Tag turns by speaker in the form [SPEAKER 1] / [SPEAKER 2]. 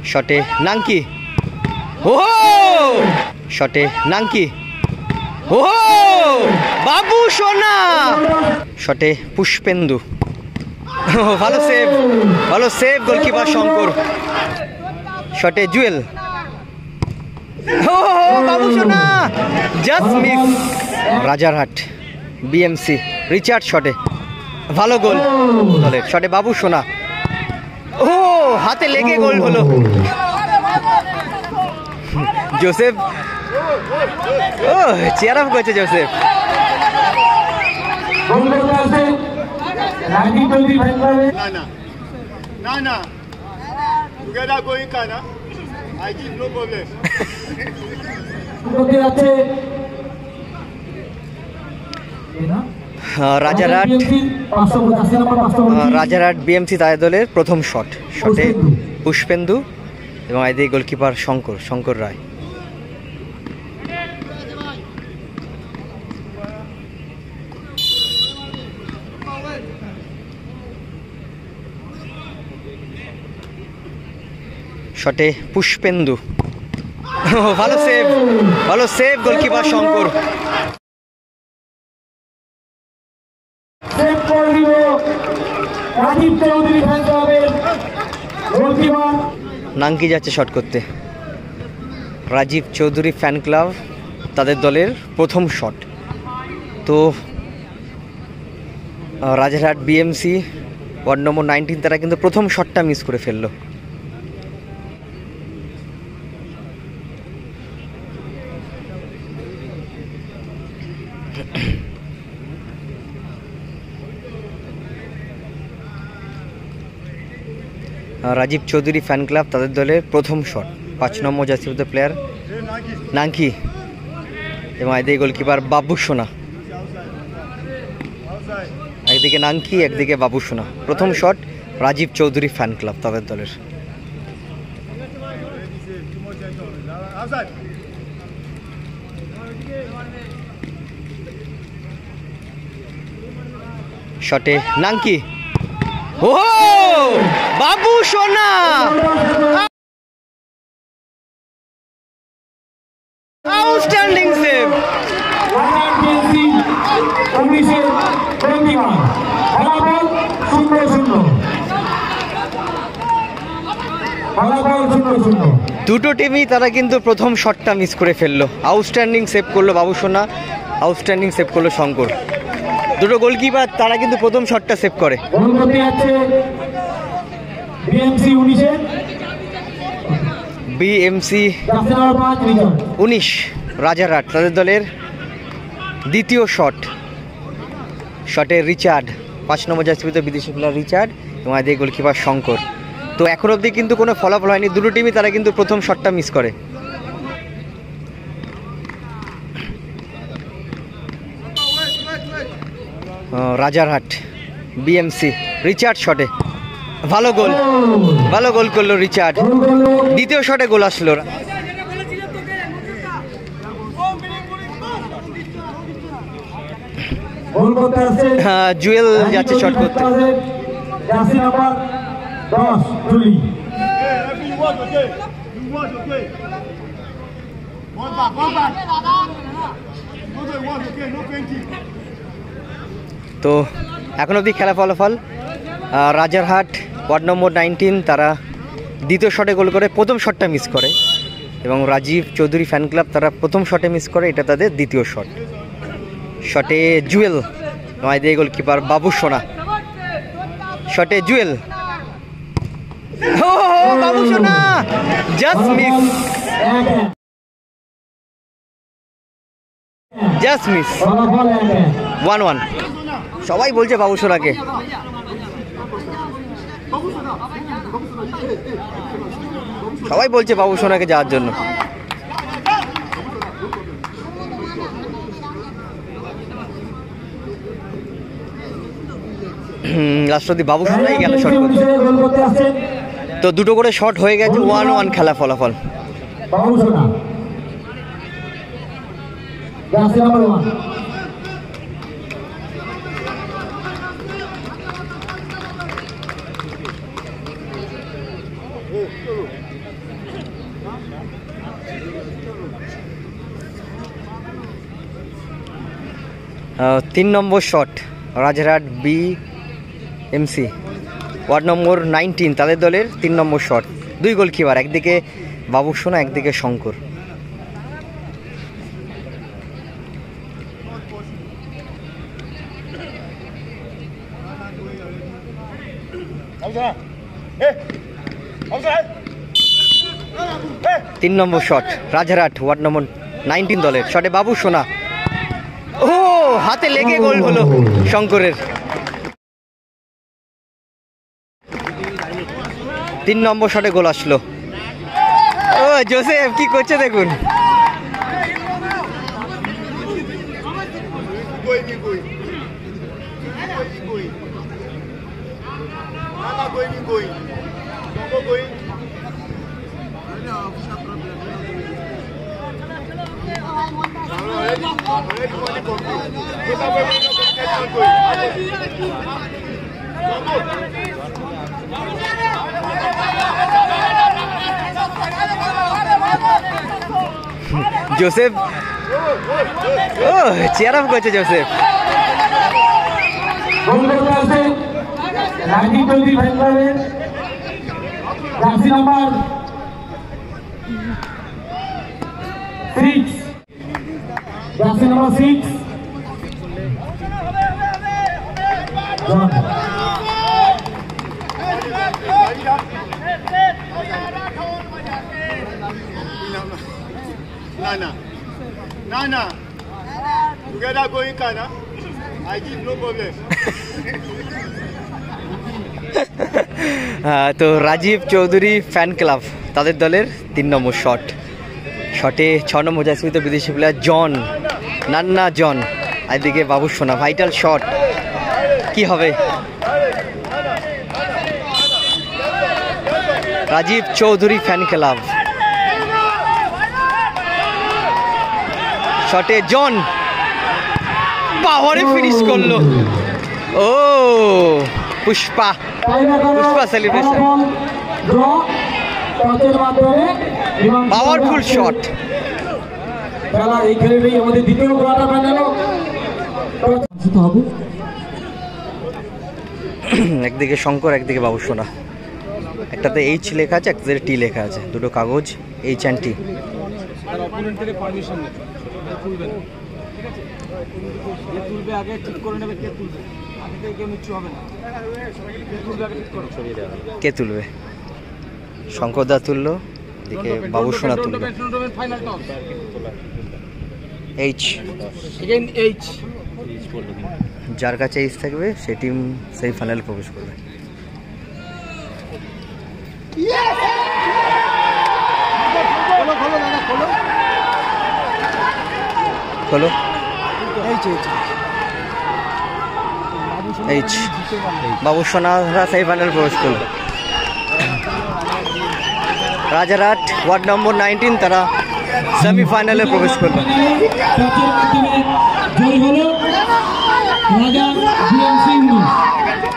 [SPEAKER 1] শটে নাঙ্কি, ও শটে নাঙ্কি, ও বাবু সোনা, শটে পুষ্পেন্দু, ভালো সেভ, ভালো সেভ গোলকিপার শঙ্কর, শটে জুয়েল, ও বাবু সোনা just miss. Rajarhat BMC Richard শটে, ভালো গোল দলের, শটে বাবু সোনা, ও হাতে লেগে গোল হলো। জোসেফ, ও চেয়ার আপ করছে জোসেফ। রাজারহাট বিএমসি তাদের দলের প্রথম শট, শটে পুষ্পেন্দু এবং এদিকে গোলকিপার শঙ্কর রায়। শটে পুষ্পেন্দু, ভালো সেভ, ভালো সেভ গোলকিপার শঙ্কর। নাঙ্কি যাচ্ছে শট করতে, রাজীব চৌধুরী ফ্যান ক্লাব তাদের দলের প্রথম শট। তো রাজারহাট বিএমসি ওয়ার্ড নম্বর 19 তারা কিন্তু প্রথম শটটা মিস করে ফেললো। রাজীব চৌধুরী ফ্যান ক্লাব তাদের দলের প্রথম শট, 5 নম্বর জার্সিভুক্ত প্লেয়ার নাঙ্কি এবং এদিকে গোলকিপার বাবু সোনা, একদিকে নাঙ্কি একদিকে বাবু সোনা। প্রথম shot Rajib Chowdhury fan club তাদের দলের। শটে নাঙ্কি, ও বাবু সোনা, আউটস্ট্যান্ডিং সেভ। দুটো টিমই তারা কিন্তু প্রথম শটটা মিস করে ফেললো। আউটস্ট্যান্ডিং সেভ করলো বাবু সোনা, আউটস্ট্যান্ডিং সেভ করলো শঙ্কর। দুটো গোলকিপার তারা কিন্তু প্রথম শটটা সেভ করে। বিএমসি 19 রাজারহাট তাদের দলের দ্বিতীয় শট, শটে রিচার্ড, 5 নম্বর জার্সিভুক্ত বিদেশি প্লেয়ার রিচার্ড এবং এদিকে গোলকিপার শঙ্কর। তো এখন অবধি কিন্তু কোনো ফলাফল হয়নি, দুটো টিমই তারা কিন্তু প্রথম শটটা মিস করে। রাজারহাট বিএমসি রিচার্ড শটে, ভালো গোল, ভালো গোল করলো রিচার্ড। দ্বিতীয় শটে গোল আসলো। জুয়েল যাচ্ছে শট করতে, তো এখন অবধি খেলা ফলাফল রাজারহাট ওয়ার্ড নম্বর 19 তারা দ্বিতীয় শটে গোল করে প্রথম শটটা মিস করে এবং রাজীব চৌধুরী ফ্যান ক্লাব তারা প্রথম শটে মিস করে, এটা তাদের দ্বিতীয় শট। শটে জুয়েল নয় দিয়ে গোলকিপার বাবু সোনা, শটে জুয়েল, ও বাবু সোনা জাস্ট মিস, জাস্ট মিস। 1-1। সবাই বলছে বাবু সোনাকে, সবাই বলছে বাবু সোনাকে যাওয়ার জন্য। লাস্ট অবধি বাবু সোনাই গেল শট করতে। তো দুটো করে শট হয়ে গেছে, 1-1 খেলা ফলাফল। তিন নম্বর shot Rajarhat B MC ward নম্বর 19 তাদের দলের 3 নম্বর শট। 2 গোলকিপার, একদিকে বাবু সোনা একদিকে শঙ্কর। তিন নম্বর শট রাজারহাট ওয়ার্ড নম্বর 19 দলের। শটে বাবু সোনা, ও হাতে লেগে গোল হলো শঙ্করের। 3 নম্বর শটে গোল আসলো। ও জোসেফ কি করছে দেখুন। জোসেফ ও চেয়ার আপ করছে Joseph.
[SPEAKER 2] No. Together going Kana. I give no problem.
[SPEAKER 1] তো রাজীব চৌধুরী ফ্যান ক্লাব তাদের দলের 3 নম্বর শট। শটে 6 নম্বর জার্সিতে বিদেশি প্লেয়ার জন নান্না জন, এদিকে বাবু সোনা। ভাইটাল শট, কি হবে? Rajib Chowdhury fan club. শটে জন পাওয়ারে ফিনিশ করলো। ও পুষ্পা সেলিব্রেশন, পাওয়ারফুল শট। একদিকে শঙ্কর একদিকে বাবু সোনা। একটাতে এইচ লেখা আছে, একটাতে টি লেখা আছে। দুটো কাগজ এইচ অ্যান্ড টি। কে তুলবে? শঙ্কর দা তুললো, এদিকে বাবু সোনা তুললো। এইচ, যার কাছে এইচ থাকবে সেই টিম সেই ফাইনালে প্রবেশ করবে। খোলো। এইচ, বাবু সোনারা সেমিফাইনাল প্রবেশ করলো। রাজারহাট ওয়ার্ড নম্বর 19 তারা সেমিফাইনালে প্রবেশ করলো।